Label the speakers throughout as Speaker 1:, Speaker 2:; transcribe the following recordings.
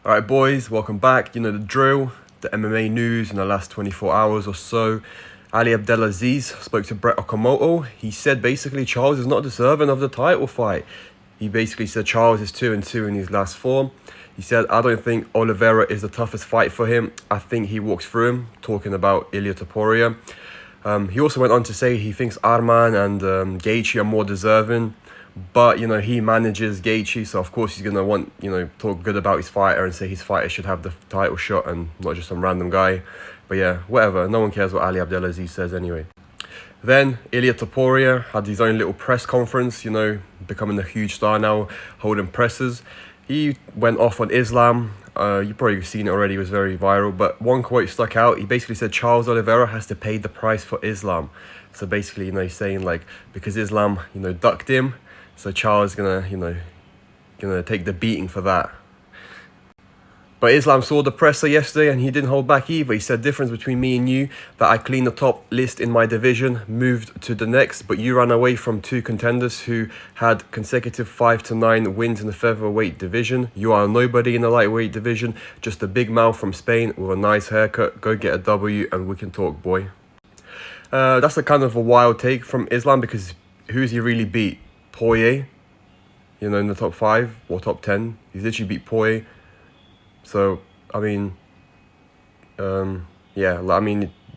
Speaker 1: Alright boys, welcome back. You know the drill, the MMA news in the last 24 hours or so. Ali Abdelaziz spoke to Brett Okamoto. He said basically Charles is not deserving of the title fight. He basically said Charles is 2-2 in his last four. He said, I don't think Oliveira is the toughest fight for him. I think he walks through him, talking about Ilia Topuria. He also went on to say he thinks Arman and Gaethje are more deserving. But, he manages Gaethje, so of course he's going to want, talk good about his fighter and say his fighter should have the title shot and not just some random guy. But yeah, whatever. No one cares what Ali Abdelaziz says anyway. Then, Ilia Topuria had his own little press conference, becoming a huge star now, holding presses. He went off on Islam. You've probably seen it already, it was very viral. But one quote stuck out. He basically said Charles Oliveira has to pay the price for Islam. So basically, he's saying because Islam, ducked him, so Charles is gonna take the beating for that. But Islam saw the presser yesterday and he didn't hold back either. He said, difference between me and you, that I cleaned the top list in my division, moved to the next, but you ran away from two contenders who had consecutive 5 to 9 wins in the featherweight division. You are nobody in the lightweight division, just a big mouth from Spain with a nice haircut. Go get a W and we can talk, boy. That's a kind of a wild take from Islam, because who's he really beat? Poirier, in the top 5 or top 10. He's literally beat Poirier. So, the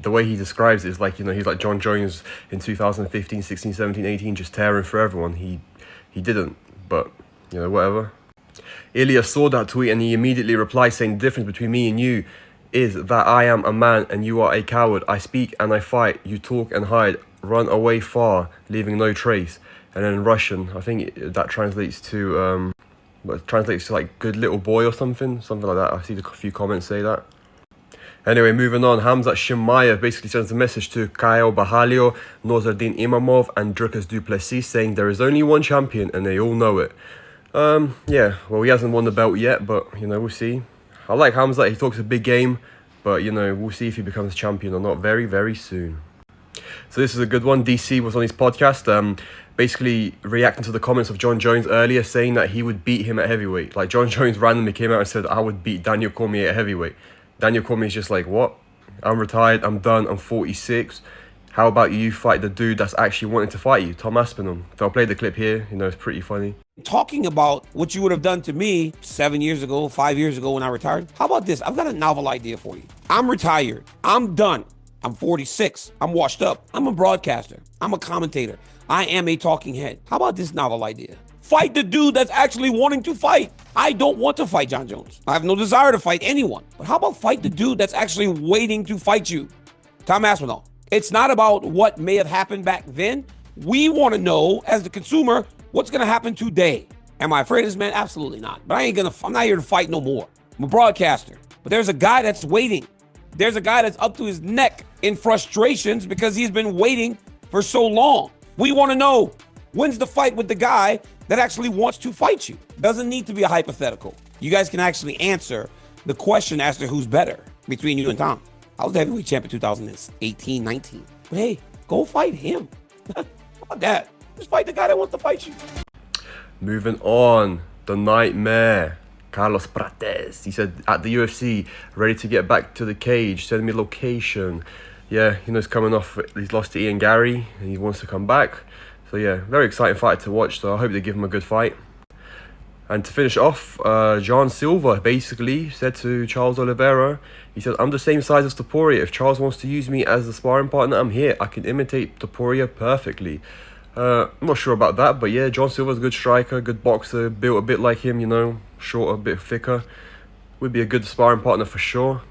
Speaker 1: way he describes it is he's like John Jones in 2015, 16, 17, 18, just tearing for everyone. He didn't, but, whatever. Ilia saw that tweet and he immediately replied saying, the difference between me and you is that I am a man and you are a coward. I speak and I fight. You talk and hide. Run away far, leaving no trace. And then in Russian, I think that translates to good little boy or something like that. I see a few comments say that. Anyway, moving on, Hamzat Chimaev basically sends a message to Caio Borralho, Nozardin Imamov and Dricus du Plessis saying there is only one champion and they all know it. He hasn't won the belt yet, but, we'll see. I like Hamzat, he talks a big game, but, we'll see if he becomes champion or not very, very soon. So this is a good one. DC was on his podcast, basically reacting to the comments of John Jones earlier, saying that he would beat him at heavyweight. Like, John Jones randomly came out and said, I would beat Daniel Cormier at heavyweight. Daniel Cormier is just like, what? I'm retired, I'm done, I'm 46. How about you fight the dude that's actually wanting to fight you, Tom Aspinall? So I'll play the clip here, it's pretty funny.
Speaker 2: Talking about what you would have done to me 7 years ago, 5 years ago when I retired. How about this? I've got a novel idea for you. I'm retired, I'm done. I'm 46. I'm washed up. I'm a broadcaster. I'm a commentator. I am a talking head. How about this novel idea? Fight the dude that's actually wanting to fight. I don't want to fight John Jones. I have no desire to fight anyone. But how about fight the dude that's actually waiting to fight you? Tom Aspinall. It's not about what may have happened back then. We want to know, as the consumer, what's going to happen today. Am I afraid of this man? Absolutely not. But I'm not here to fight no more. I'm a broadcaster. But there's a guy that's waiting. There's a guy that's up to his neck in frustrations because he's been waiting for so long. We want to know, when's the fight with the guy that actually wants to fight you? Doesn't need to be a hypothetical. You guys can actually answer the question as to who's better between you and Tom. I was the heavyweight champion 2018, 19. But hey, go fight him. How about that? Just fight the guy that wants to fight you.
Speaker 1: Moving on, the nightmare. Carlos Prates, he said at the UFC, ready to get back to the cage, send me location. Yeah, he's coming off, he's lost to Ian Gary, and he wants to come back. So yeah, very exciting fight to watch, so I hope they give him a good fight. And to finish off, John Silva basically said to Charles Oliveira, he said, I'm the same size as Topuria. If Charles wants to use me as a sparring partner, I'm here. I can imitate Topuria perfectly. I'm not sure about that, but yeah, John Silva's a good striker, good boxer, built a bit like him, shorter, a bit thicker. Would be a good sparring partner for sure.